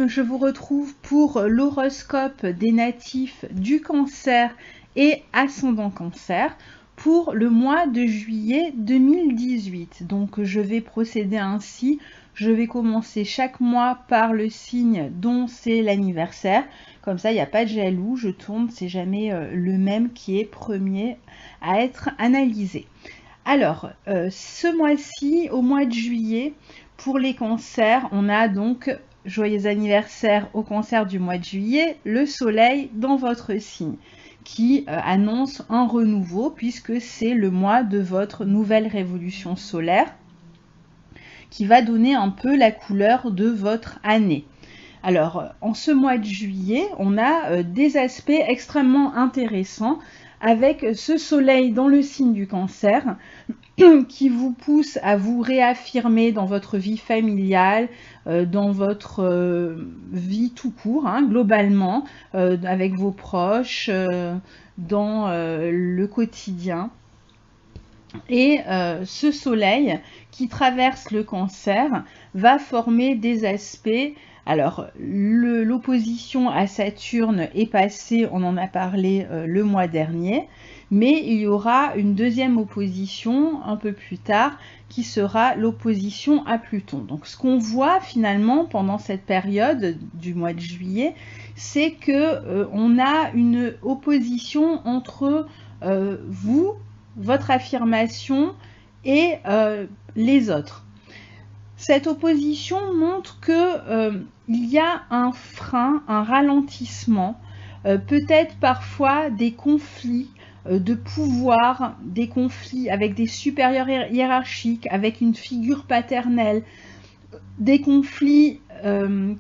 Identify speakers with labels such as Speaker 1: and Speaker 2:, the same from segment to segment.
Speaker 1: je vous retrouve pour l'horoscope des natifs du Cancer et ascendant Cancer pour le mois de juillet 2018. Donc je vais procéder ainsi, je vais commencer chaque mois par le signe dont c'est l'anniversaire. Comme ça, il n'y a pas de jaloux, je tourne, c'est jamais le même qui est premier à être analysé. Alors, ce mois-ci, au mois de juillet, pour les cancers, on a donc, joyeux anniversaire au cancer du mois de juillet, le soleil dans votre signe, qui annonce un renouveau puisque c'est le mois de votre nouvelle révolution solaire, qui va donner un peu la couleur de votre année. Alors, en ce mois de juillet, on a des aspects extrêmement intéressants avec ce soleil dans le signe du cancer qui vous pousse à vous réaffirmer dans votre vie familiale, dans votre vie tout court, hein, globalement, avec vos proches, dans le quotidien. Et ce soleil qui traverse le cancer va former des aspects. Alors, l'opposition à Saturne est passée, on en a parlé le mois dernier, mais il y aura une deuxième opposition un peu plus tard qui sera l'opposition à Pluton. Donc, ce qu'on voit finalement pendant cette période du mois de juillet, c'est que on a une opposition entre vous, votre affirmation et les autres. Cette opposition montre que il y a un frein, un ralentissement, peut-être parfois des conflits de pouvoir, des conflits avec des supérieurs hiérarchiques, avec une figure paternelle, des conflits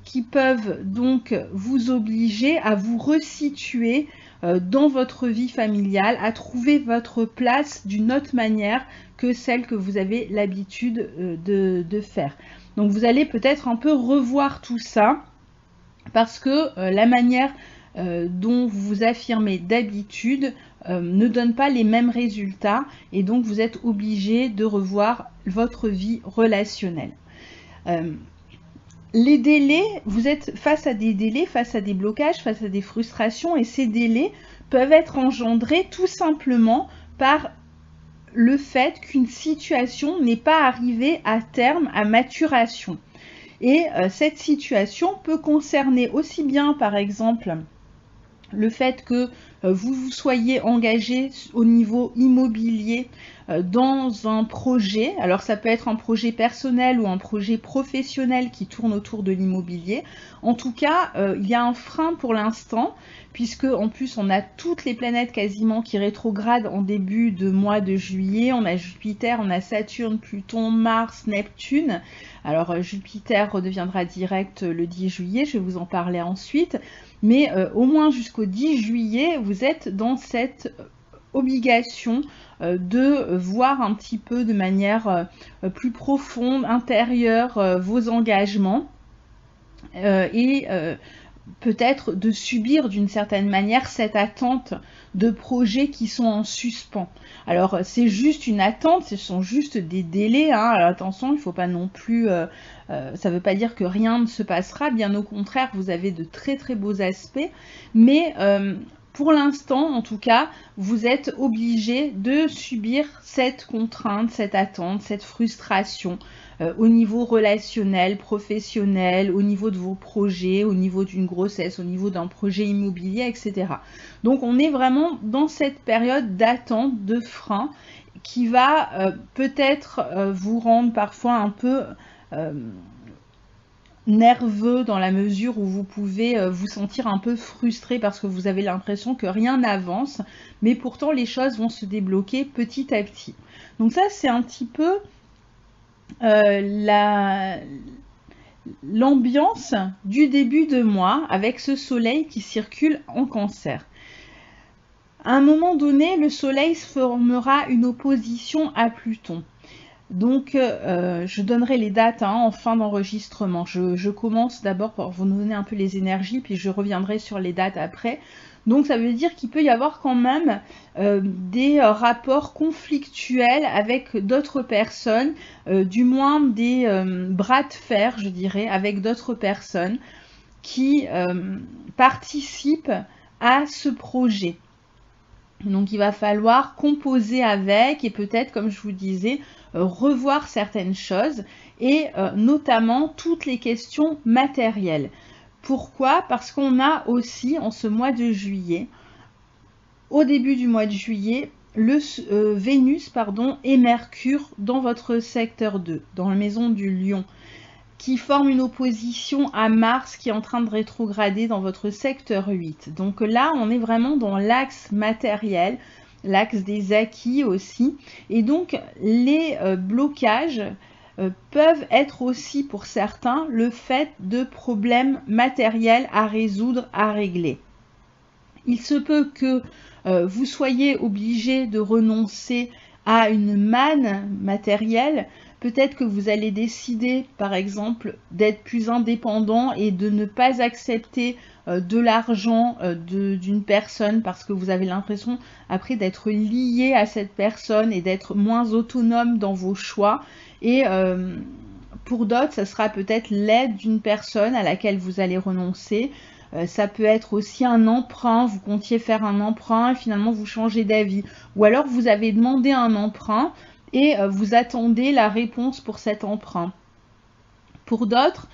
Speaker 1: qui peuvent donc vous obliger à vous resituer dans votre vie familiale, à trouver votre place d'une autre manière que celle que vous avez l'habitude de faire. Donc vous allez peut-être un peu revoir tout ça parce que la manière dont vous vous affirmez d'habitude ne donne pas les mêmes résultats et donc vous êtes obligé de revoir votre vie relationnelle. Les délais, vous êtes face à des délais, face à des blocages, face à des frustrations et ces délais peuvent être engendrés tout simplement par le fait qu'une situation n'est pas arrivée à terme, à maturation. Et cette situation peut concerner aussi bien par exemple le fait que vous soyez engagé au niveau immobilier dans un projet, alors ça peut être un projet personnel ou un projet professionnel qui tourne autour de l'immobilier. En tout cas, il y a un frein pour l'instant, puisque en plus on a toutes les planètes quasiment qui rétrogradent en début de mois de juillet. On a Jupiter, on a Saturne, Pluton, Mars, Neptune. Alors Jupiter redeviendra direct le 10 juillet, je vais vous en parler ensuite. Mais au moins jusqu'au 10 juillet, vous êtes dans cette obligation de voir un petit peu de manière plus profonde, intérieure, vos engagements et peut-être de subir d'une certaine manière cette attente de projets qui sont en suspens. Alors c'est juste une attente, ce sont juste des délais, hein. Alors attention, il ne faut pas non plus, ça ne veut pas dire que rien ne se passera, bien au contraire, vous avez de très très beaux aspects, mais pour l'instant, en tout cas, vous êtes obligé de subir cette contrainte, cette attente, cette frustration au niveau relationnel, professionnel, au niveau de vos projets, au niveau d'une grossesse, au niveau d'un projet immobilier, etc. Donc on est vraiment dans cette période d'attente, de frein, qui va peut-être vous rendre parfois un peu nerveux dans la mesure où vous pouvez vous sentir un peu frustré parce que vous avez l'impression que rien n'avance, mais pourtant les choses vont se débloquer petit à petit. Donc ça c'est un petit peu l'ambiance du début de mois avec ce soleil qui circule en cancer. À un moment donné, le soleil formera une opposition à Pluton. Donc, je donnerai les dates en fin d'enregistrement. Je commence d'abord par vous donner un peu les énergies, puis je reviendrai sur les dates après. Donc, ça veut dire qu'il peut y avoir quand même des rapports conflictuels avec d'autres personnes, du moins des bras de fer, je dirais, avec d'autres personnes qui participent à ce projet. Donc il va falloir composer avec et peut-être, comme je vous disais, revoir certaines choses et notamment toutes les questions matérielles. Pourquoi? Parce qu'on a aussi en ce mois de juillet, au début du mois de juillet, Vénus et Mercure dans votre secteur 2, dans la maison du Lion, qui forme une opposition à Mars qui est en train de rétrograder dans votre secteur 8. Donc là, on est vraiment dans l'axe matériel, l'axe des acquis aussi. Et donc, les blocages peuvent être aussi pour certains le fait de problèmes matériels à résoudre, à régler. Il se peut que vous soyez obligé de renoncer à une manne matérielle. Peut-être que vous allez décider, par exemple, d'être plus indépendant et de ne pas accepter de l'argent d'une personne parce que vous avez l'impression après d'être lié à cette personne et d'être moins autonome dans vos choix. Et pour d'autres, ça sera peut-être l'aide d'une personne à laquelle vous allez renoncer. Ça peut être aussi un emprunt, vous comptiez faire un emprunt et finalement vous changez d'avis. Ou alors vous avez demandé un emprunt et vous attendez la réponse pour cet emprunt. Pour d'autres,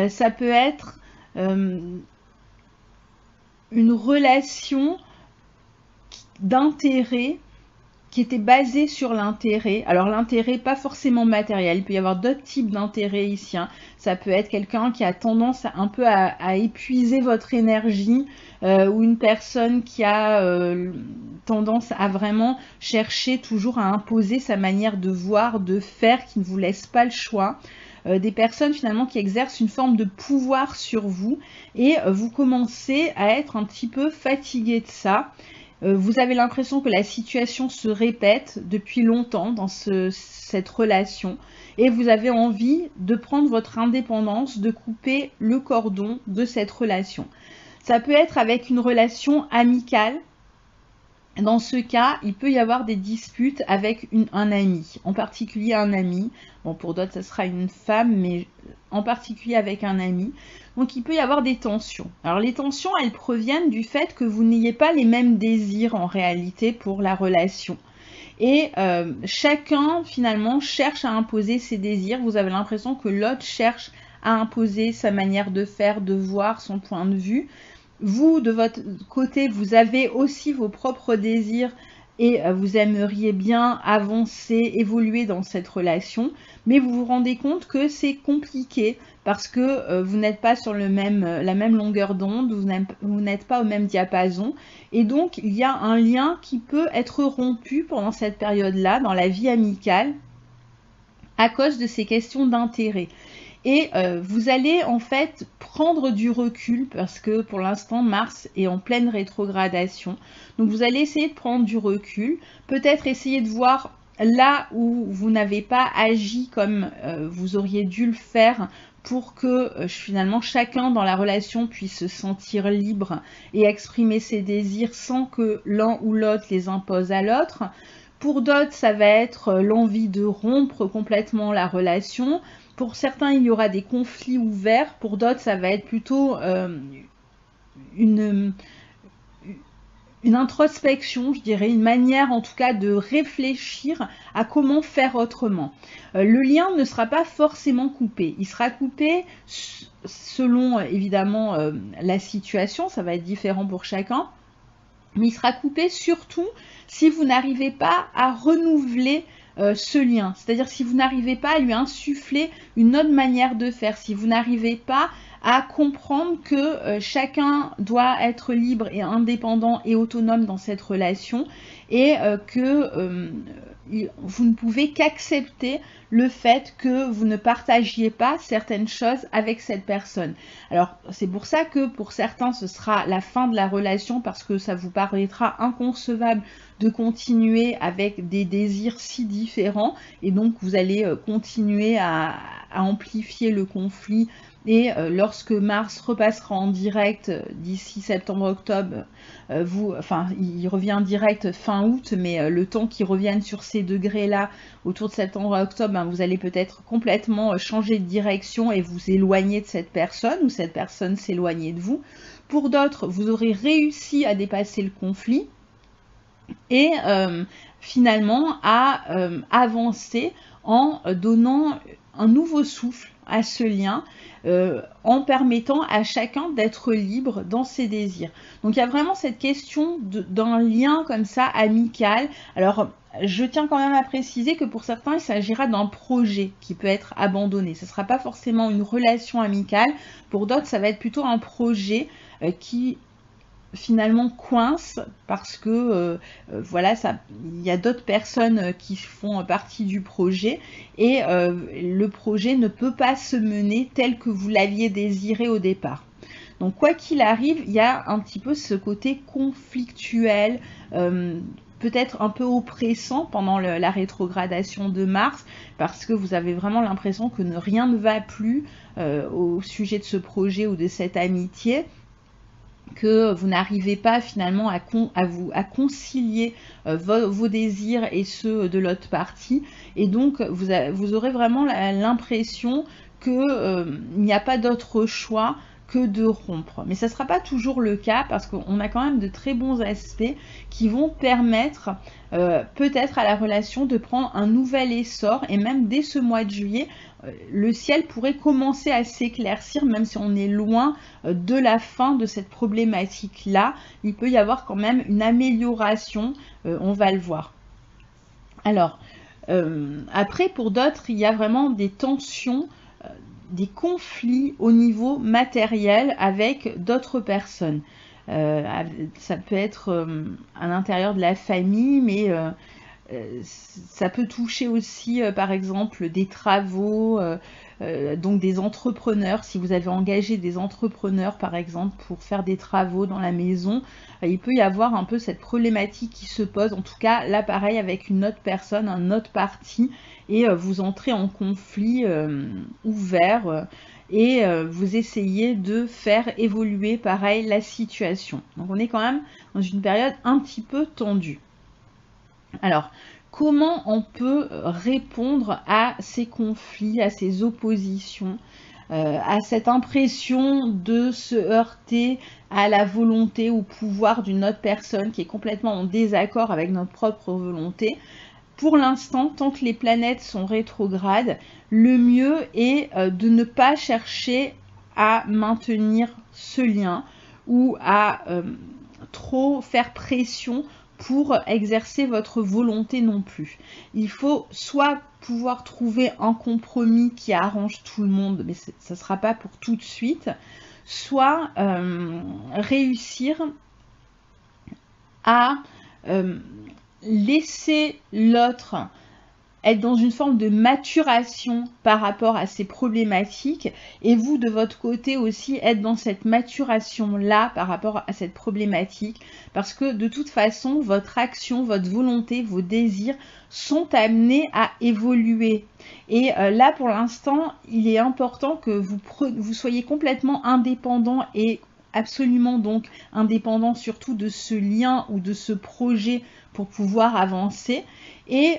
Speaker 1: ça peut être une relation d'intérêt qui était basée sur l'intérêt. Alors l'intérêt, pas forcément matériel, il peut y avoir d'autres types d'intérêts ici. Ça peut être quelqu'un qui a tendance un peu à épuiser votre énergie ou une personne qui a tendance à vraiment chercher toujours à imposer sa manière de voir, de faire, qui ne vous laisse pas le choix. Des personnes finalement qui exercent une forme de pouvoir sur vous et vous commencez à être un petit peu fatigué de ça. Vous avez l'impression que la situation se répète depuis longtemps dans cette relation et vous avez envie de prendre votre indépendance, de couper le cordon de cette relation. Ça peut être avec une relation amicale. Dans ce cas, il peut y avoir des disputes avec un ami, en particulier un ami. Bon, pour d'autres, ça sera une femme, mais en particulier avec un ami. Donc, il peut y avoir des tensions. Alors, les tensions, elles proviennent du fait que vous n'ayez pas les mêmes désirs en réalité pour la relation. Et chacun, finalement, cherche à imposer ses désirs. Vous avez l'impression que l'autre cherche à imposer sa manière de faire, de voir, son point de vue. Vous, de votre côté, vous avez aussi vos propres désirs et vous aimeriez bien avancer, évoluer dans cette relation, mais vous vous rendez compte que c'est compliqué parce que vous n'êtes pas sur la même longueur d'onde, vous n'êtes pas au même diapason, et donc il y a un lien qui peut être rompu pendant cette période-là dans la vie amicale à cause de ces questions d'intérêt. Et vous allez en fait prendre du recul parce que pour l'instant Mars est en pleine rétrogradation. Donc vous allez essayer de prendre du recul, peut-être essayer de voir là où vous n'avez pas agi comme vous auriez dû le faire pour que finalement chacun dans la relation puisse se sentir libre et exprimer ses désirs sans que l'un ou l'autre les impose à l'autre. Pour d'autres, ça va être l'envie de rompre complètement la relation. Pour certains, il y aura des conflits ouverts. Pour d'autres, ça va être plutôt une introspection, je dirais, une manière en tout cas de réfléchir à comment faire autrement. Le lien ne sera pas forcément coupé. Il sera coupé selon évidemment la situation. Ça va être différent pour chacun. Mais il sera coupé surtout si vous n'arrivez pas à renouveler ce lien. C'est-à-dire si vous n'arrivez pas à lui insuffler une autre manière de faire, si vous n'arrivez pas à comprendre que chacun doit être libre et indépendant et autonome dans cette relation et que vous ne pouvez qu'accepter le fait que vous ne partagiez pas certaines choses avec cette personne. Alors c'est pour ça que pour certains ce sera la fin de la relation parce que ça vous paraîtra inconcevable de continuer avec des désirs si différents et donc vous allez continuer à amplifier le conflit Et lorsque Mars repassera en direct d'ici septembre-octobre, il revient en direct fin août, mais le temps qu'il revienne sur ces degrés-là, autour de septembre-octobre, vous allez peut-être complètement changer de direction et vous éloigner de cette personne, ou cette personne s'éloigner de vous. Pour d'autres, vous aurez réussi à dépasser le conflit et finalement à avancer en donnant un nouveau souffle à ce lien, en permettant à chacun d'être libre dans ses désirs. Donc il y a vraiment cette question d'un lien comme ça amical. Alors je tiens quand même à préciser que pour certains il s'agira d'un projet qui peut être abandonné. Ce ne sera pas forcément une relation amicale. Pour d'autres ça va être plutôt un projet qui finalement coince parce que voilà, il y a d'autres personnes qui font partie du projet et le projet ne peut pas se mener tel que vous l'aviez désiré au départ. Donc quoi qu'il arrive, il y a un petit peu ce côté conflictuel, peut-être un peu oppressant pendant la rétrogradation de Mars, parce que vous avez vraiment l'impression que rien ne va plus au sujet de ce projet ou de cette amitié, que vous n'arrivez pas finalement à concilier vos désirs et ceux de l'autre partie, et donc vous aurez vraiment l'impression qu'il n'y a pas d'autre choix que de rompre. Mais ça ne sera pas toujours le cas, parce qu'on a quand même de très bons aspects qui vont permettre peut-être à la relation de prendre un nouvel essor, et même dès ce mois de juillet, le ciel pourrait commencer à s'éclaircir, même si on est loin de la fin de cette problématique-là. Il peut y avoir quand même une amélioration, on va le voir. Alors, après, pour d'autres, il y a vraiment des tensions, des conflits au niveau matériel avec d'autres personnes. Ça peut être à l'intérieur de la famille, mais ça peut toucher aussi par exemple des travaux, donc des entrepreneurs. Si vous avez engagé des entrepreneurs par exemple pour faire des travaux dans la maison, il peut y avoir un peu cette problématique qui se pose. En tout cas là pareil, avec une autre personne, un autre parti, et vous entrez en conflit ouvert, et vous essayez de faire évoluer pareil la situation. Donc on est quand même dans une période un petit peu tendue. Alors, comment on peut répondre à ces conflits, à ces oppositions, à cette impression de se heurter à la volonté ou au pouvoir d'une autre personne qui est complètement en désaccord avec notre propre volonté? Pour l'instant, tant que les planètes sont rétrogrades, le mieux est de ne pas chercher à maintenir ce lien ou à trop faire pression pour exercer votre volonté non plus. Il faut soit pouvoir trouver un compromis qui arrange tout le monde, mais ça ne sera pas pour tout de suite, soit réussir à laisser l'autre être dans une forme de maturation par rapport à ces problématiques, et vous de votre côté aussi être dans cette maturation là par rapport à cette problématique, parce que de toute façon votre action, votre volonté, vos désirs sont amenés à évoluer, et là pour l'instant il est important que vous soyez complètement indépendant, et absolument donc indépendant surtout de ce lien ou de ce projet pour pouvoir avancer, et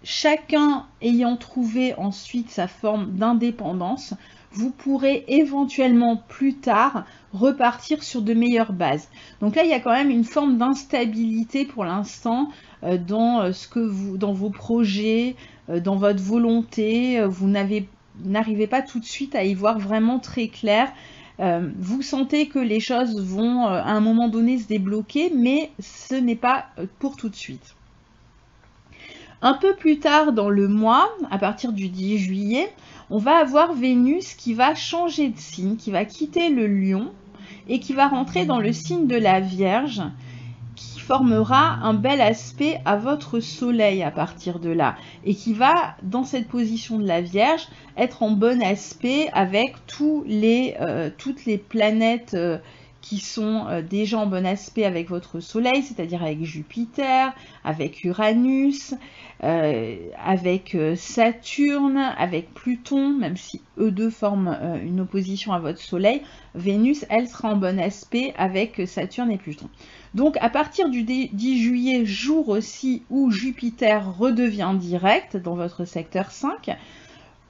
Speaker 1: chacun ayant trouvé ensuite sa forme d'indépendance, vous pourrez éventuellement plus tard repartir sur de meilleures bases. Donc là, il y a quand même une forme d'instabilité pour l'instant dans vos projets, dans votre volonté. Vous n'arrivez pas tout de suite à y voir vraiment très clair. Vous sentez que les choses vont à un moment donné se débloquer, mais ce n'est pas pour tout de suite. Un peu plus tard dans le mois, à partir du 10 juillet, on va avoir Vénus qui va changer de signe, qui va quitter le Lion et qui va rentrer dans le signe de la Vierge, qui formera un bel aspect à votre Soleil à partir de là, et qui va, dans cette position de la Vierge, être en bon aspect avec toutes les planètes qui sont déjà en bon aspect avec votre soleil, c'est-à-dire avec Jupiter, avec Uranus, avec Saturne, avec Pluton, même si eux deux forment une opposition à votre soleil, Vénus, elle sera en bon aspect avec Saturne et Pluton. Donc à partir du 10 juillet, jour aussi où Jupiter redevient direct dans votre secteur 5,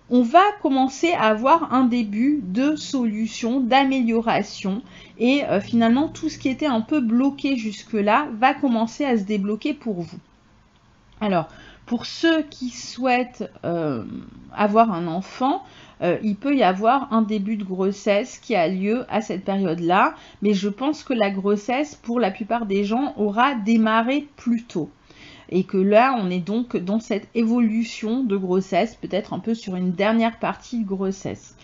Speaker 1: on va commencer à avoir un début de solution, d'amélioration, et finalement tout ce qui était un peu bloqué jusque-là va commencer à se débloquer pour vous. Alors, pour ceux qui souhaitent avoir un enfant, il peut y avoir un début de grossesse qui a lieu à cette période-là, mais je pense que la grossesse, pour la plupart des gens, aura démarré plus tôt. Et que là, on est donc dans cette évolution de grossesse, peut-être un peu sur une dernière partie de grossesse.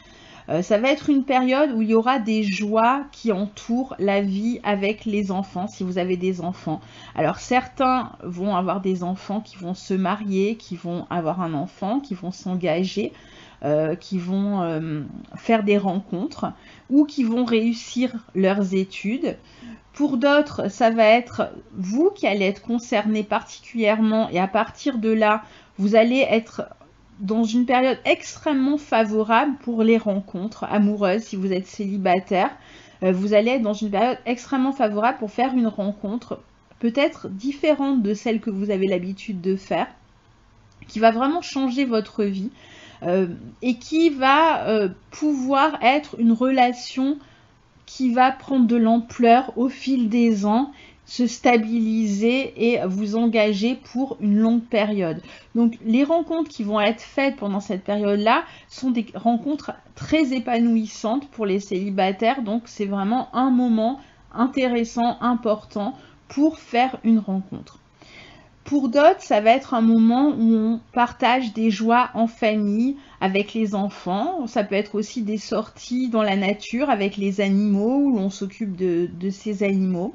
Speaker 1: Ça va être une période où il y aura des joies qui entourent la vie avec les enfants, si vous avez des enfants. Alors certains vont avoir des enfants qui vont se marier, qui vont avoir un enfant, qui vont s'engager, qui vont faire des rencontres ou qui vont réussir leurs études. Pour d'autres, ça va être vous qui allez être concerné particulièrement et à partir de là, vous allez être dans une période extrêmement favorable pour les rencontres amoureuses. Si vous êtes célibataire, vous allez être dans une période extrêmement favorable pour faire une rencontre peut-être différente de celle que vous avez l'habitude de faire, qui va vraiment changer votre vie et qui va pouvoir être une relation qui va prendre de l'ampleur au fil des ans, se stabiliser et vous engager pour une longue période. Donc les rencontres qui vont être faites pendant cette période-là sont des rencontres très épanouissantes pour les célibataires. Donc c'est vraiment un moment intéressant, important pour faire une rencontre. Pour d'autres, ça va être un moment où on partage des joies en famille avec les enfants. Ça peut être aussi des sorties dans la nature avec les animaux où l'on s'occupe de ces animaux.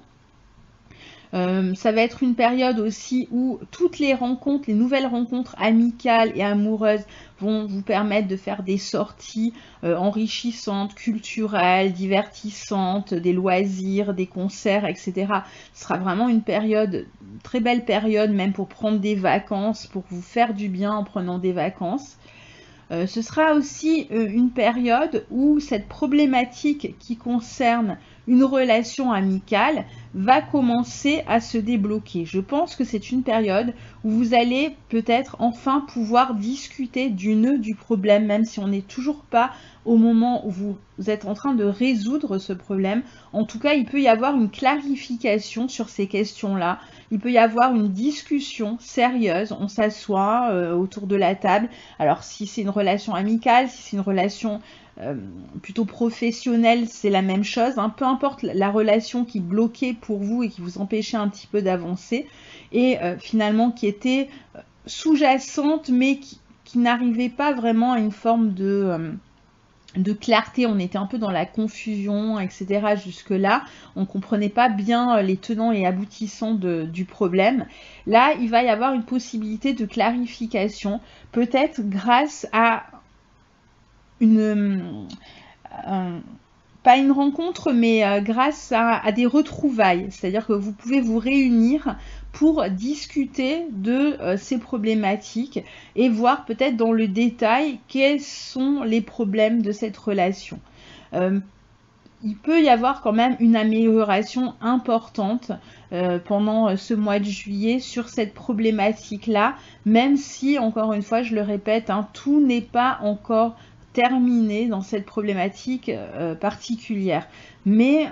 Speaker 1: Ça va être une période aussi où toutes les rencontres, les nouvelles rencontres amicales et amoureuses vont vous permettre de faire des sorties enrichissantes, culturelles, divertissantes, des loisirs, des concerts, etc. Ce sera vraiment une période, très belle période même pour prendre des vacances, pour vous faire du bien en prenant des vacances. Ce sera aussi une période où cette problématique qui concerne une relation amicale va commencer à se débloquer. Je pense que c'est une période où vous allez peut-être enfin pouvoir discuter du nœud du problème, même si on n'est toujours pas au moment où vous êtes en train de résoudre ce problème. En tout cas, il peut y avoir une clarification sur ces questions-là. Il peut y avoir une discussion sérieuse. On s'assoit autour de la table. Alors, si c'est une relation amicale, si c'est une relation plutôt professionnelle, c'est la même chose. Peu importe la relation qui bloquait pour vous et qui vous empêchait un petit peu d'avancer et finalement qui était sous-jacente mais qui n'arrivait pas vraiment à une forme de clarté. On était un peu dans la confusion, etc. jusque-là. On ne comprenait pas bien les tenants et aboutissants du problème. Là, il va y avoir une possibilité de clarification, peut-être grâce à pas une rencontre, mais grâce à des retrouvailles. C'est-à-dire que vous pouvez vous réunir pour discuter de ces problématiques et voir peut-être dans le détail quels sont les problèmes de cette relation. Il peut y avoir quand même une amélioration importante pendant ce mois de juillet sur cette problématique-là, même si, encore une fois, je le répète, tout n'est pas encore terminé dans cette problématique particulière. Mais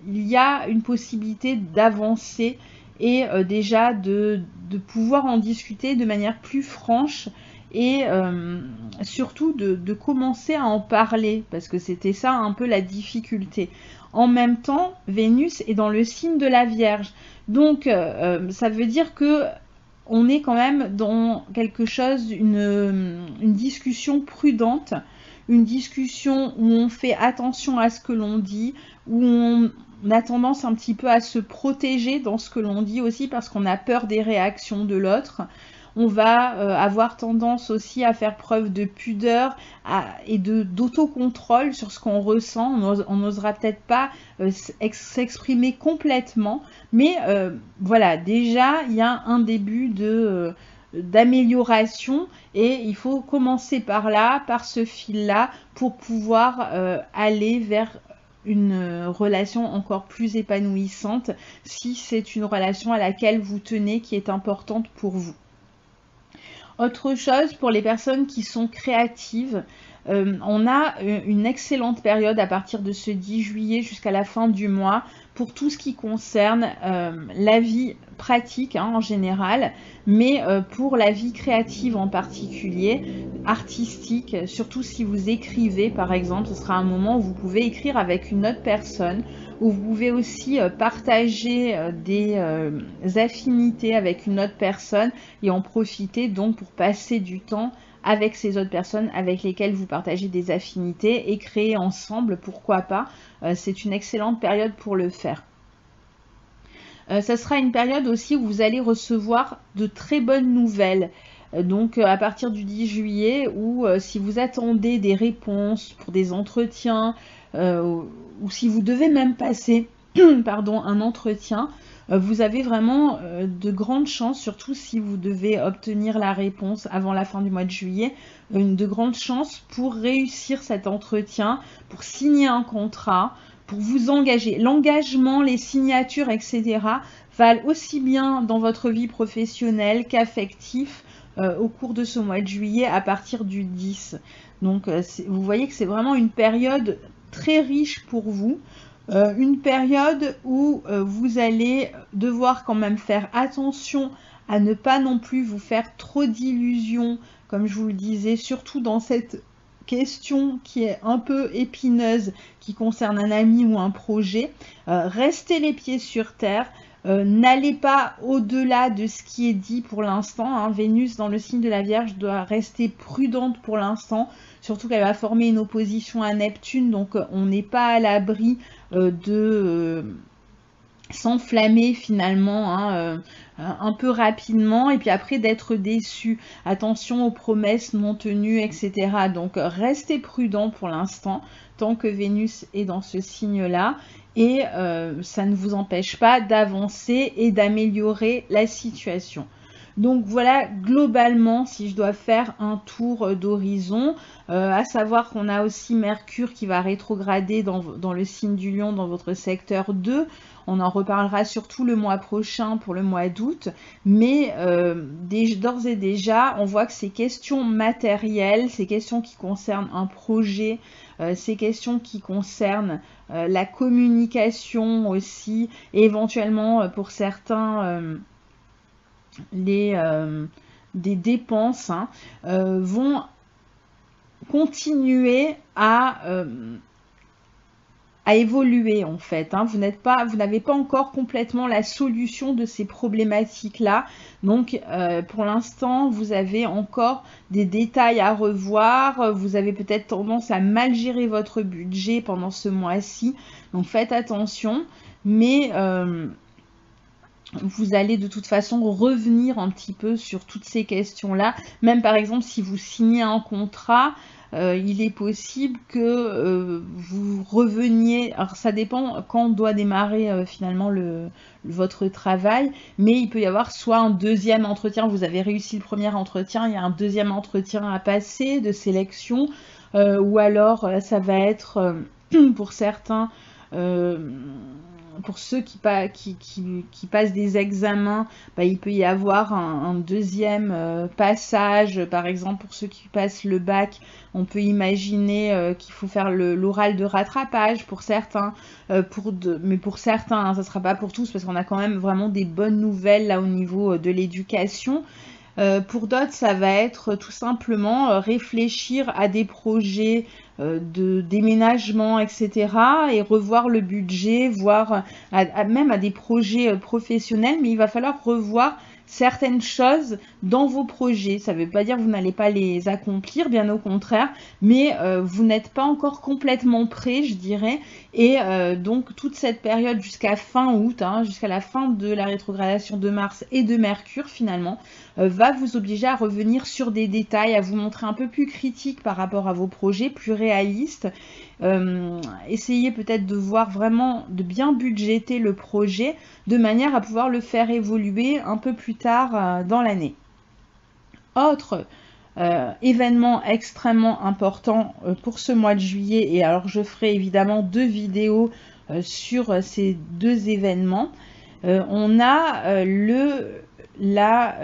Speaker 1: il y a une possibilité d'avancer et déjà de pouvoir en discuter de manière plus franche et surtout de commencer à en parler, parce que c'était ça un peu la difficulté. En même temps, Vénus est dans le signe de la Vierge. Donc, ça veut dire que on est quand même dans quelque chose, une discussion prudente, une discussion où on fait attention à ce que l'on dit, où on a tendance un petit peu à se protéger dans ce que l'on dit aussi parce qu'on a peur des réactions de l'autre. On va avoir tendance aussi à faire preuve de pudeur et d'autocontrôle sur ce qu'on ressent. On n'osera peut-être pas s'exprimer complètement, mais voilà, déjà il y a un début d'amélioration et il faut commencer par là, par ce fil-là, pour pouvoir aller vers une relation encore plus épanouissante si c'est une relation à laquelle vous tenez, qui est importante pour vous. Autre chose, pour les personnes qui sont créatives, on a une excellente période à partir de ce 10 juillet jusqu'à la fin du mois pour tout ce qui concerne la vie pratique en général, mais pour la vie créative en particulier, artistique, surtout si vous écrivez par exemple, ce sera un moment où vous pouvez écrire avec une autre personne, où vous pouvez aussi partager des affinités avec une autre personne et en profiter donc pour passer du temps avec ces autres personnes avec lesquelles vous partagez des affinités et créer ensemble, pourquoi pas. C'est une excellente période pour le faire. Ça sera une période aussi où vous allez recevoir de très bonnes nouvelles. Donc à partir du 10 juillet, ou si vous attendez des réponses pour des entretiens, ou si vous devez même passer pardon, un entretien, vous avez vraiment de grandes chances, surtout si vous devez obtenir la réponse avant la fin du mois de juillet, de grandes chances pour réussir cet entretien, pour signer un contrat, pour vous engager. L'engagement, les signatures, etc. valent aussi bien dans votre vie professionnelle qu'affective au cours de ce mois de juillet à partir du 10. Donc vous voyez que c'est vraiment une période très riche pour vous. Une période où vous allez devoir quand même faire attention à ne pas non plus vous faire trop d'illusions, comme je vous le disais, surtout dans cette question qui est un peu épineuse, qui concerne un ami ou un projet. Restez les pieds sur terre, n'allez pas au-delà de ce qui est dit pour l'instant. Vénus dans le signe de la Vierge doit rester prudente pour l'instant, surtout qu'elle va former une opposition à Neptune, donc on n'est pas à l'abri de s'enflammer finalement un peu rapidement et puis après d'être déçu. Attention aux promesses non tenues, etc. Donc restez prudent pour l'instant tant que Vénus est dans ce signe-là et ça ne vous empêche pas d'avancer et d'améliorer la situation. Donc voilà, globalement, si je dois faire un tour d'horizon, à savoir qu'on a aussi Mercure qui va rétrograder dans le signe du Lion, dans votre secteur 2. On en reparlera surtout le mois prochain pour le mois d'août. Mais d'ores et déjà, on voit que ces questions matérielles, ces questions qui concernent un projet, ces questions qui concernent la communication aussi, et éventuellement pour certains... des dépenses vont continuer à évoluer en fait. Vous n'avez pas encore complètement la solution de ces problématiques-là. Donc pour l'instant, vous avez encore des détails à revoir. Vous avez peut-être tendance à mal gérer votre budget pendant ce mois-ci. Donc faites attention. Mais vous allez de toute façon revenir un petit peu sur toutes ces questions-là. Même par exemple, si vous signez un contrat, il est possible que vous reveniez... Alors ça dépend quand doit démarrer finalement votre travail, mais il peut y avoir soit un deuxième entretien, vous avez réussi le premier entretien, il y a un deuxième entretien à passer de sélection, ou alors ça va être pour certains... pour ceux qui passent des examens, il peut y avoir un deuxième passage. Par exemple, pour ceux qui passent le bac, on peut imaginer qu'il faut faire l'oral de rattrapage pour certains. Mais pour certains, ça ne sera pas pour tous parce qu'on a quand même vraiment des bonnes nouvelles là au niveau de l'éducation. Pour d'autres, ça va être tout simplement réfléchir à des projets de déménagement, etc. et revoir le budget, voire même à des projets professionnels, mais il va falloir revoir certaines choses dans vos projets. Ça ne veut pas dire que vous n'allez pas les accomplir, bien au contraire, mais vous n'êtes pas encore complètement prêt, je dirais. Et donc toute cette période jusqu'à fin août, jusqu'à la fin de la rétrogradation de Mars et de Mercure finalement, va vous obliger à revenir sur des détails, à vous montrer un peu plus critique par rapport à vos projets, plus réaliste. Essayez peut-être de voir vraiment, de bien budgéter le projet de manière à pouvoir le faire évoluer un peu plus tard dans l'année. Autre événement extrêmement important pour ce mois de juillet, et alors je ferai évidemment 2 vidéos sur ces 2 événements. On a la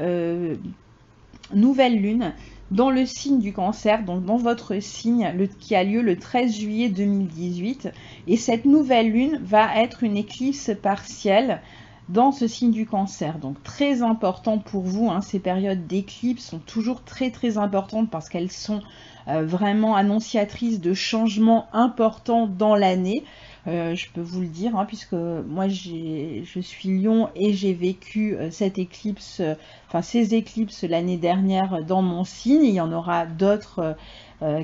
Speaker 1: nouvelle lune dans le signe du Cancer, donc dans votre signe, qui a lieu le 13 juillet 2018. Et cette nouvelle lune va être une éclipse partielle dans ce signe du Cancer. Donc très important pour vous, ces périodes d'éclipse sont toujours très importantes parce qu'elles sont vraiment annonciatrices de changements importants dans l'année. Je peux vous le dire, puisque moi je suis Lion et j'ai vécu cette éclipse, ces éclipses l'année dernière dans mon signe. Il y en aura d'autres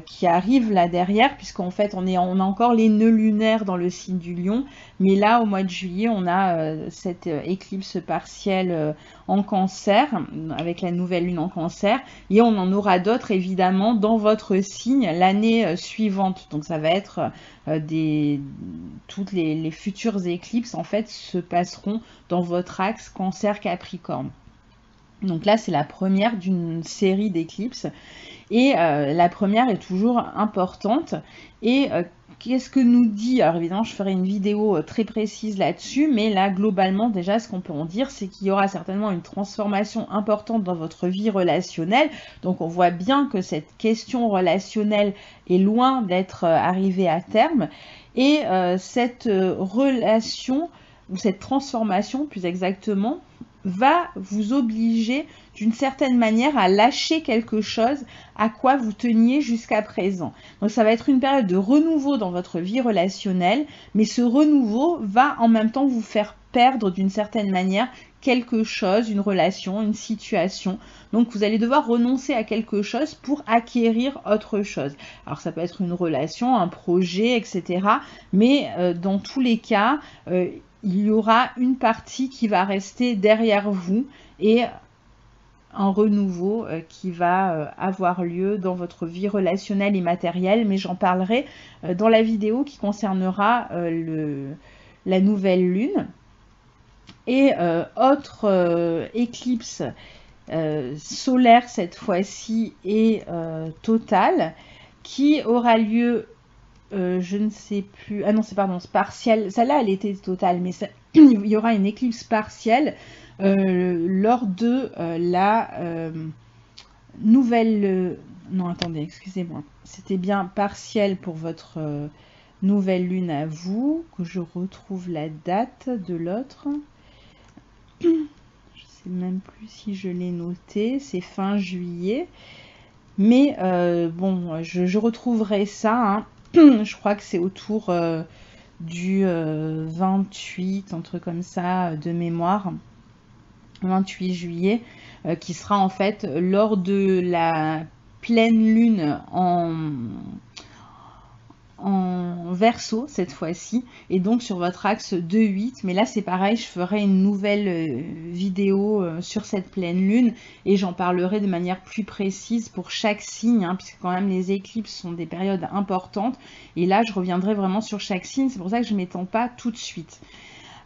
Speaker 1: qui arrivent là derrière, puisqu'en fait on a encore les nœuds lunaires dans le signe du Lion, mais là au mois de juillet on a cette éclipse partielle en Cancer, avec la nouvelle lune en Cancer, et on en aura d'autres évidemment dans votre signe l'année suivante. Donc ça va être toutes les futures éclipses en fait se passeront dans votre axe Cancer-Capricorne. Donc là c'est la première d'une série d'éclipses. Et la première est toujours importante. Et qu'est-ce que nous dit? Alors évidemment, je ferai une vidéo très précise là-dessus, mais là, globalement, déjà, ce qu'on peut en dire, c'est qu'il y aura certainement une transformation importante dans votre vie relationnelle. Donc on voit bien que cette question relationnelle est loin d'être arrivée à terme. Et cette relation, ou cette transformation plus exactement, va vous obliger d'une certaine manière à lâcher quelque chose à quoi vous teniez jusqu'à présent. Donc ça va être une période de renouveau dans votre vie relationnelle, mais ce renouveau va en même temps vous faire perdre d'une certaine manière quelque chose, une relation, une situation. Donc vous allez devoir renoncer à quelque chose pour acquérir autre chose. Alors ça peut être une relation, un projet, etc. Mais dans tous les cas, il y aura une partie qui va rester derrière vous et un renouveau qui va avoir lieu dans votre vie relationnelle et matérielle, mais j'en parlerai dans la vidéo qui concernera la nouvelle lune. Et autre éclipse solaire cette fois-ci et totale qui aura lieu, je ne sais plus, ah non c'est partielle, celle-là elle était totale, mais il y aura une éclipse partielle lors de la nouvelle... non, attendez, excusez-moi. C'était bien partiel pour votre nouvelle lune à vous, que je retrouve la date de l'autre. Je ne sais même plus si je l'ai noté, c'est fin juillet. Mais bon, je retrouverai ça. Je crois que c'est autour du 28, un truc comme ça, de mémoire. 28 juillet, qui sera en fait lors de la pleine lune en Verseau cette fois-ci, et donc sur votre axe 2-8. Mais là c'est pareil, je ferai une nouvelle vidéo sur cette pleine lune et j'en parlerai de manière plus précise pour chaque signe, puisque quand même les éclipses sont des périodes importantes, et là je reviendrai vraiment sur chaque signe. C'est pour ça que je ne m'étends pas tout de suite.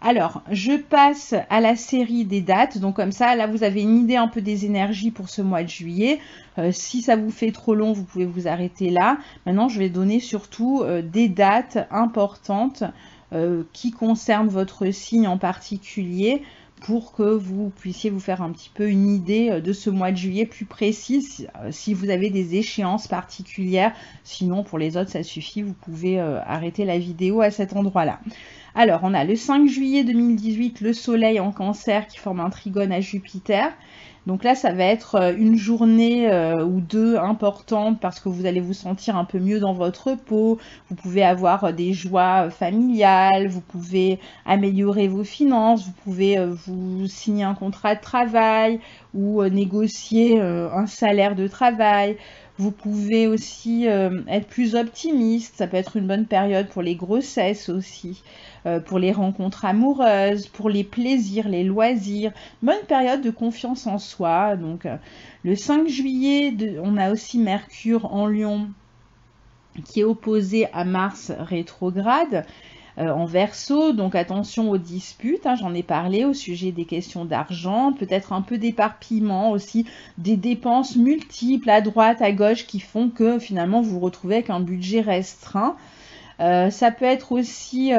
Speaker 1: Alors, je passe à la série des dates. Donc comme ça, là, vous avez une idée un peu des énergies pour ce mois de juillet. Si ça vous fait trop long, vous pouvez vous arrêter là. Maintenant, je vais donner surtout des dates importantes qui concernent votre signe en particulier pour que vous puissiez vous faire un petit peu une idée de ce mois de juillet plus précise si vous avez des échéances particulières. Sinon, pour les autres, ça suffit. Vous pouvez arrêter la vidéo à cet endroit-là. Alors, on a le 5 juillet 2018, le soleil en Cancer qui forme un trigone à Jupiter. Donc là, ça va être une journée ou deux importante parce que vous allez vous sentir un peu mieux dans votre peau. Vous pouvez avoir des joies familiales, vous pouvez améliorer vos finances, vous pouvez vous signer un contrat de travail ou négocier un salaire de travail. Vous pouvez aussi être plus optimiste, ça peut être une bonne période pour les grossesses aussi, pour les rencontres amoureuses, pour les plaisirs, les loisirs. Bonne période de confiance en soi. Donc le 5 juillet, on a aussi Mercure en Lion qui est opposé à Mars rétrograde. En Verseau, donc attention aux disputes, hein, j'en ai parlé au sujet des questions d'argent, peut-être un peu d'éparpillement aussi, des dépenses multiples à droite, à gauche qui font que finalement vous vous retrouvez avec un budget restreint. Ça peut être aussi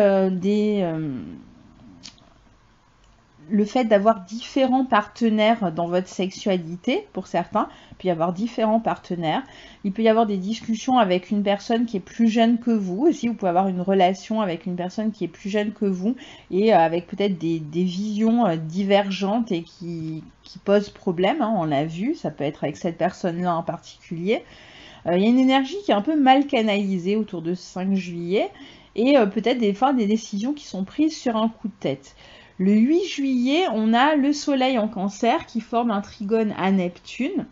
Speaker 1: le fait d'avoir différents partenaires dans votre sexualité, pour certains, il peut y avoir différents partenaires. Il peut y avoir des discussions avec une personne qui est plus jeune que vous aussi. Vous pouvez avoir une relation avec une personne qui est plus jeune que vous et avec peut-être des visions divergentes et qui posent problème, hein, on l'a vu, ça peut être avec cette personne-là en particulier. Il y a une énergie qui est un peu mal canalisée autour de 5 juillet et peut-être des fois des décisions qui sont prises sur un coup de tête. Le 8 juillet, on a le soleil en Cancer qui forme un trigone à Neptune.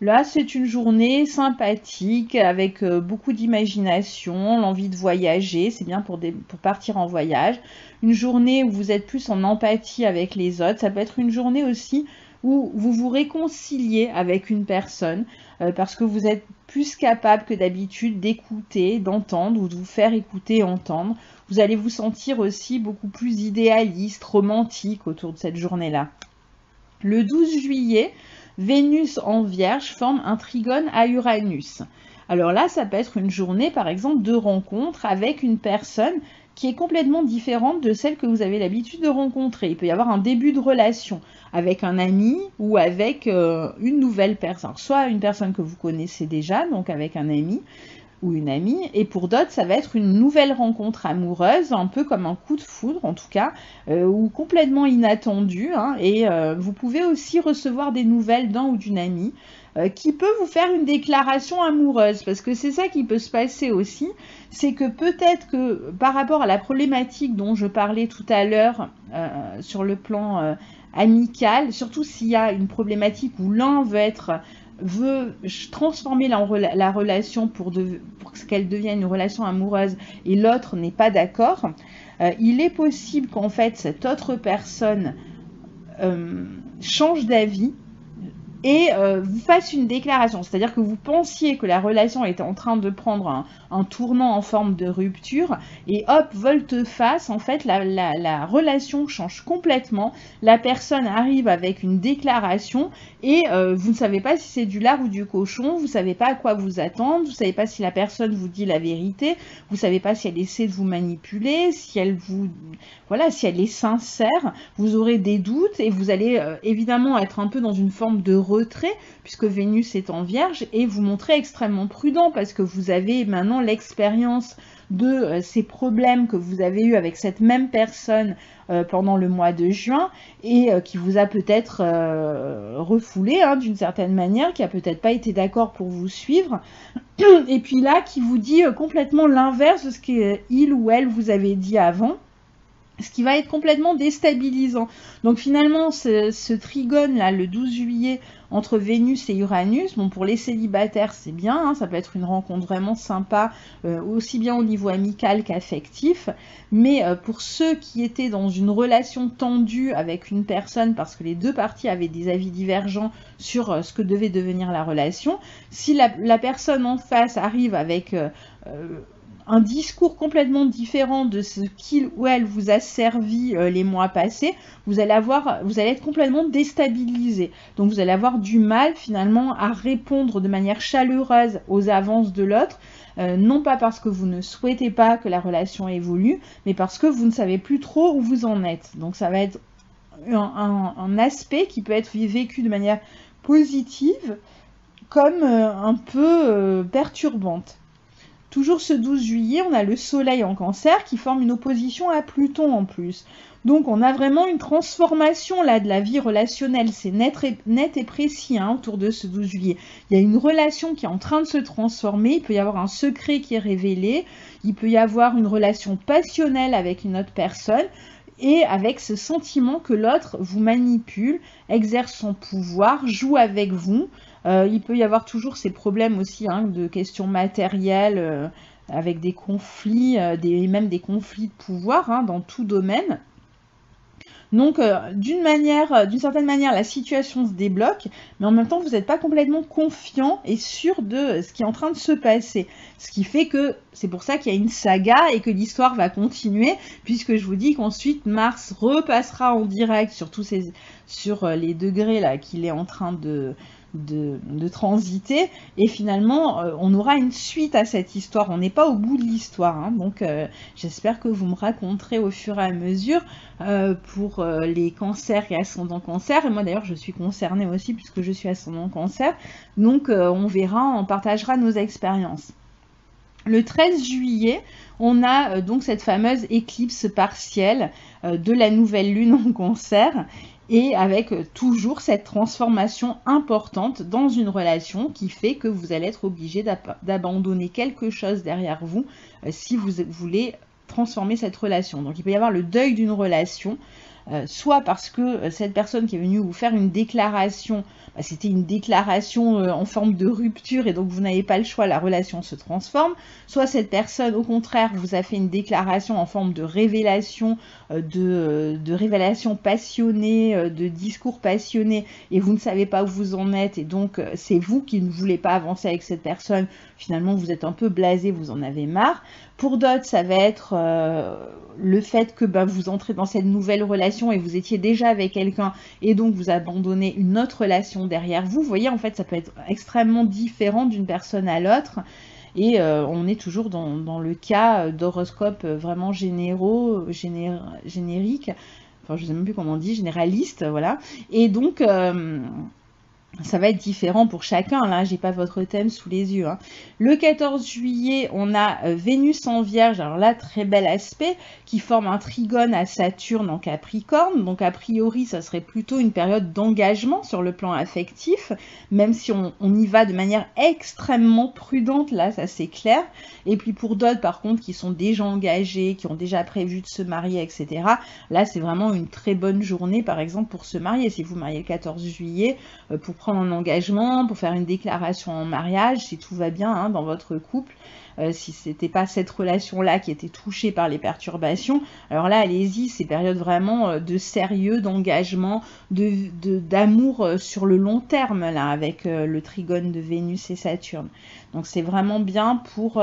Speaker 1: Là, c'est une journée sympathique avec beaucoup d'imagination, l'envie de voyager, c'est bien pour partir en voyage. Une journée où vous êtes plus en empathie avec les autres. Ça peut être une journée aussi où vous vous réconciliez avec une personne parce que vous êtes plus capable que d'habitude d'écouter, d'entendre ou de vous faire écouter et entendre. Vous allez vous sentir aussi beaucoup plus idéaliste, romantique autour de cette journée-là. Le 12 juillet, Vénus en Vierge forme un trigone à Uranus. Alors là, ça peut être une journée, par exemple, de rencontre avec une personne qui est complètement différente de celle que vous avez l'habitude de rencontrer. Il peut y avoir un début de relation avec un ami ou avec une nouvelle personne. Soit une personne que vous connaissez déjà, donc avec un ami ou une amie, et pour d'autres, ça va être une nouvelle rencontre amoureuse, un peu comme un coup de foudre en tout cas, ou complètement inattendue, hein, et vous pouvez aussi recevoir des nouvelles d'un ou d'une amie qui peut vous faire une déclaration amoureuse, parce que c'est ça qui peut se passer aussi, c'est que peut-être que par rapport à la problématique dont je parlais tout à l'heure sur le plan amical, surtout s'il y a une problématique où l'un veut transformer la relation pour qu'elle devienne une relation amoureuse et l'autre n'est pas d'accord, il est possible qu'en fait cette autre personne change d'avis et vous fasse une déclaration. C'est-à-dire que vous pensiez que la relation était en train de prendre un tournant en forme de rupture et hop, volte-face, en fait, la relation change complètement. La personne arrive avec une déclaration et vous ne savez pas si c'est du lard ou du cochon, vous ne savez pas à quoi vous attendre, vous ne savez pas si la personne vous dit la vérité, vous ne savez pas si elle essaie de vous manipuler, si elle est sincère, vous aurez des doutes et vous allez évidemment être un peu dans une forme de retrait puisque Vénus est en Vierge et vous montrez extrêmement prudent parce que vous avez maintenant l'expérience de ces problèmes que vous avez eu avec cette même personne pendant le mois de juin et qui vous a peut-être refoulé hein, d'une certaine manière, qui a peut-être pas été d'accord pour vous suivre et puis là qui vous dit complètement l'inverse de ce qu'il ou elle vous avait dit avant, ce qui va être complètement déstabilisant. Donc finalement, ce trigone-là, le 12 juillet, entre Vénus et Uranus, bon, pour les célibataires, c'est bien, hein, ça peut être une rencontre vraiment sympa, aussi bien au niveau amical qu'affectif, mais pour ceux qui étaient dans une relation tendue avec une personne, parce que les deux parties avaient des avis divergents sur ce que devait devenir la relation, si la personne en face arrive avec un discours complètement différent de ce qu'il ou elle vous a servi les mois passés, vous allez être complètement déstabilisé. Donc vous allez avoir du mal finalement à répondre de manière chaleureuse aux avances de l'autre, non pas parce que vous ne souhaitez pas que la relation évolue, mais parce que vous ne savez plus trop où vous en êtes. Donc ça va être un aspect qui peut être vécu de manière positive comme un peu perturbante. Toujours ce 12 juillet, on a le soleil en cancer qui forme une opposition à Pluton en plus. Donc on a vraiment une transformation là de la vie relationnelle, c'est net et précis hein, autour de ce 12 juillet. Il y a une relation qui est en train de se transformer, il peut y avoir un secret qui est révélé, il peut y avoir une relation passionnelle avec une autre personne, et avec ce sentiment que l'autre vous manipule, exerce son pouvoir, joue avec vous. Il peut y avoir toujours ces problèmes aussi hein, de questions matérielles, avec des conflits, même des conflits de pouvoir hein, dans tout domaine. Donc, d'une certaine manière, la situation se débloque, mais en même temps, vous n'êtes pas complètement confiant et sûr de ce qui est en train de se passer. Ce qui fait que c'est pour ça qu'il y a une saga et que l'histoire va continuer, puisque je vous dis qu'ensuite, Mars repassera en direct sur les degrés là qu'il est en train de transiter, et finalement on aura une suite à cette histoire, on n'est pas au bout de l'histoire hein. Donc j'espère que vous me raconterez au fur et à mesure pour les cancers et ascendant cancer, et moi d'ailleurs je suis concernée aussi puisque je suis ascendant cancer, donc on verra, on partagera nos expériences. Le 13 juillet, on a donc cette fameuse éclipse partielle de la nouvelle lune en cancer, et avec toujours cette transformation importante dans une relation qui fait que vous allez être obligé d'abandonner quelque chose derrière vous si vous voulez transformer cette relation. Donc il peut y avoir le deuil d'une relation, soit parce que cette personne qui est venue vous faire une déclaration, c'était une déclaration en forme de rupture et donc vous n'avez pas le choix, la relation se transforme, soit cette personne au contraire vous a fait une déclaration en forme de révélation, de révélation passionnée, de discours passionné, et vous ne savez pas où vous en êtes, et donc c'est vous qui ne voulez pas avancer avec cette personne, finalement vous êtes un peu blasé, vous en avez marre. Pour d'autres, ça va être le fait que vous entrez dans cette nouvelle relation et vous étiez déjà avec quelqu'un et donc vous abandonnez une autre relation derrière vous. Vous voyez, en fait, ça peut être extrêmement différent d'une personne à l'autre. Et on est toujours dans le cas d'horoscopes vraiment génériques. Enfin, je ne sais même plus comment on dit, généralistes, voilà. Et donc... ça va être différent pour chacun, là, j'ai pas votre thème sous les yeux. Hein. Le 14 juillet, on a Vénus en Vierge, alors là, très bel aspect, qui forme un trigone à Saturne en Capricorne, donc a priori, ça serait plutôt une période d'engagement sur le plan affectif, même si on y va de manière extrêmement prudente, là, ça c'est clair. Et puis pour d'autres, par contre, qui sont déjà engagés, qui ont déjà prévu de se marier, etc., là, c'est vraiment une très bonne journée, par exemple, pour se marier. Si vous mariez le 14 juillet, pour prendre un engagement, pour faire une déclaration en mariage, si tout va bien hein, dans votre couple, si c'était pas cette relation-là qui était touchée par les perturbations, alors là, allez-y, c'est période vraiment de sérieux, d'engagement, d'amour sur le long terme, là, avec le trigone de Vénus et Saturne. Donc c'est vraiment bien pour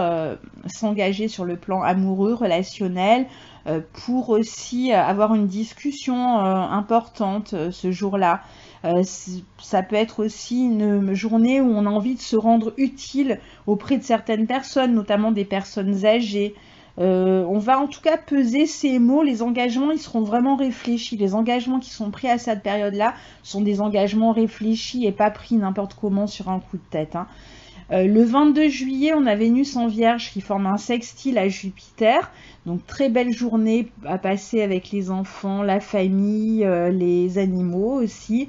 Speaker 1: s'engager sur le plan amoureux, relationnel, pour aussi avoir une discussion importante ce jour-là. Ça peut être aussi une journée où on a envie de se rendre utile auprès de certaines personnes, notamment des personnes âgées. On va en tout cas peser ces mots, les engagements ils seront vraiment réfléchis. Les engagements qui sont pris à cette période-là sont des engagements réfléchis et pas pris n'importe comment sur un coup de tête. Hein. Le 22 juillet, on a Vénus en Vierge qui forme un sextile à Jupiter. Donc très belle journée à passer avec les enfants, la famille, les animaux aussi.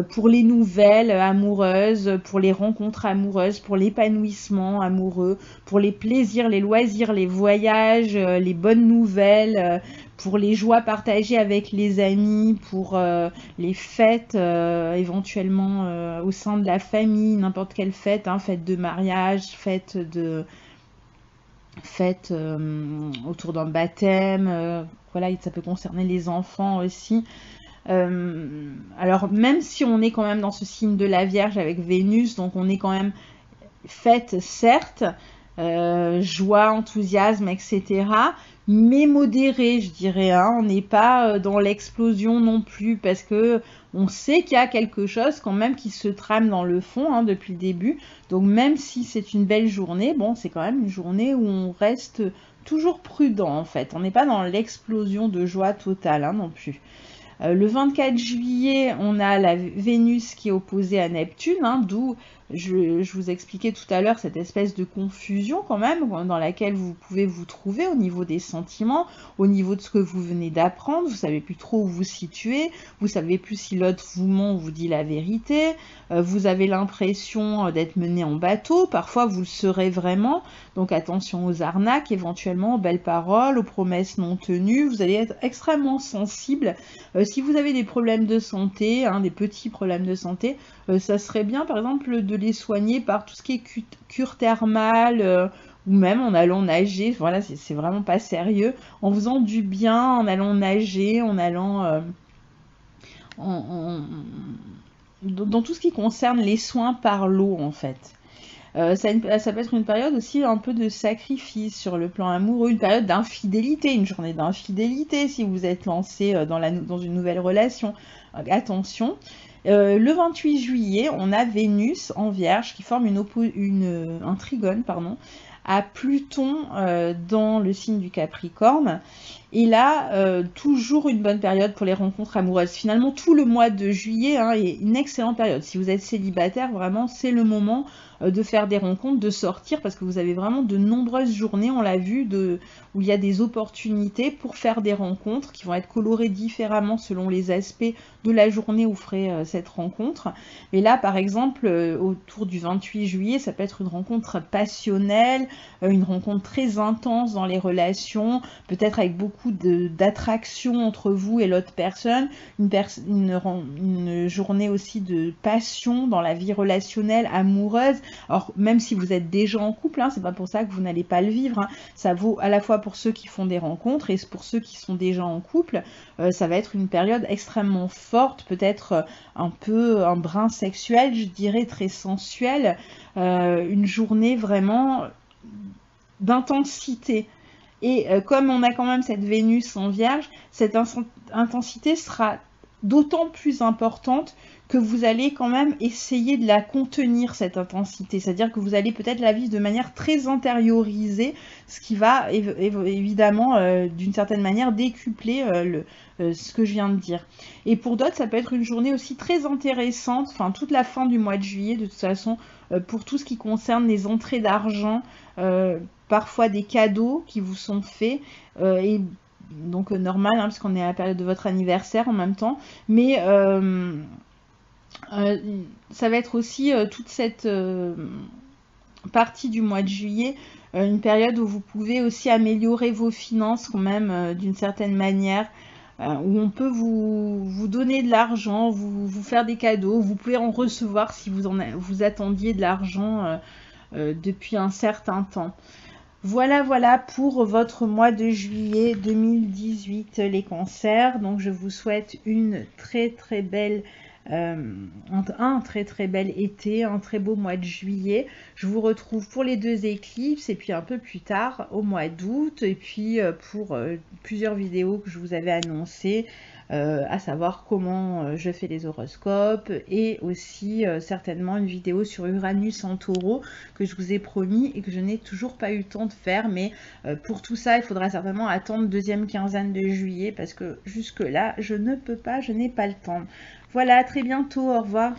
Speaker 1: Pour les nouvelles amoureuses, pour les rencontres amoureuses, pour l'épanouissement amoureux, pour les plaisirs, les loisirs, les voyages, les bonnes nouvelles, pour les joies partagées avec les amis, pour les fêtes éventuellement au sein de la famille, n'importe quelle fête, hein, fête de mariage, fête autour d'un baptême, voilà, ça peut concerner les enfants aussi. Alors même si on est quand même dans ce signe de la Vierge avec Vénus, donc on est quand même fête certes, joie, enthousiasme, etc. Mais modéré, je dirais, hein. On n'est pas dans l'explosion non plus, parce que on sait qu'il y a quelque chose quand même qui se trame dans le fond hein, depuis le début. Donc même si c'est une belle journée, bon, c'est quand même une journée où on reste toujours prudent en fait. On n'est pas dans l'explosion de joie totale hein, non plus. Le 24 juillet, on a la Vénus qui est opposée à Neptune, hein, d'où je vous expliquais tout à l'heure cette espèce de confusion quand même dans laquelle vous pouvez vous trouver au niveau des sentiments, au niveau de ce que vous venez d'apprendre. Vous savez plus trop où vous situer, vous savez plus si l'autre vous ment ou vous dit la vérité, vous avez l'impression d'être mené en bateau, parfois vous le serez vraiment, donc attention aux arnaques, éventuellement aux belles paroles, aux promesses non tenues. Vous allez être extrêmement sensible. Si vous avez des problèmes de santé, des petits problèmes de santé, ça serait bien par exemple de les soigner par tout ce qui est cure thermale, ou même en allant nager. Voilà, c'est vraiment pas sérieux, en faisant du bien, en allant nager, en allant dans tout ce qui concerne les soins par l'eau en fait. Ça peut être une période aussi un peu de sacrifice sur le plan amoureux, une période d'infidélité, une journée d'infidélité si vous êtes lancé dans une nouvelle relation. Attention. Le 28 juillet, on a Vénus en Vierge qui forme un trigone à Pluton dans le signe du Capricorne. Et là, toujours une bonne période pour les rencontres amoureuses. Finalement, tout le mois de juillet est une excellente période. Si vous êtes célibataire, vraiment, c'est le moment de faire des rencontres, de sortir, parce que vous avez vraiment de nombreuses journées, on l'a vu, où il y a des opportunités pour faire des rencontres qui vont être colorées différemment selon les aspects de la journée où vous ferez cette rencontre. Mais là, par exemple, autour du 28 juillet, ça peut être une rencontre passionnelle, une rencontre très intense dans les relations, peut-être avec beaucoup d'attraction entre vous et l'autre personne, une journée aussi de passion dans la vie relationnelle, amoureuse. Alors même si vous êtes déjà en couple, c'est pas pour ça que vous n'allez pas le vivre, ça vaut à la fois pour ceux qui font des rencontres et pour ceux qui sont déjà en couple. Ça va être une période extrêmement forte, peut-être un peu un brin sexuel, je dirais très sensuel, une journée vraiment d'intensité. Et comme on a quand même cette Vénus en Vierge, cette intensité sera d'autant plus importante que vous allez quand même essayer de la contenir, cette intensité. C'est-à-dire que vous allez peut-être la vivre de manière très intériorisée, ce qui va évidemment, d'une certaine manière, décupler ce que je viens de dire. Et pour d'autres, ça peut être une journée aussi très intéressante, toute la fin du mois de juillet, de toute façon, pour tout ce qui concerne les entrées d'argent, parfois des cadeaux qui vous sont faits, et donc normal, parce qu'on est à la période de votre anniversaire en même temps, mais ça va être aussi toute cette partie du mois de juillet, une période où vous pouvez aussi améliorer vos finances quand même d'une certaine manière, où on peut vous donner de l'argent, vous faire des cadeaux, vous pouvez en recevoir si vous attendiez de l'argent depuis un certain temps. Voilà pour votre mois de juillet 2018 les cancers. Donc je vous souhaite une très belle un très bel été, un très beau mois de juillet. Je vous retrouve pour les 2 éclipses et puis un peu plus tard au mois d'août, et puis pour plusieurs vidéos que je vous avais annoncées, à savoir comment je fais les horoscopes, et aussi certainement une vidéo sur Uranus en Taureau que je vous ai promis et que je n'ai toujours pas eu le temps de faire, mais pour tout ça il faudra certainement attendre deuxième quinzaine de juillet parce que jusque là je ne peux pas, je n'ai pas le temps. Voilà, à très bientôt, au revoir.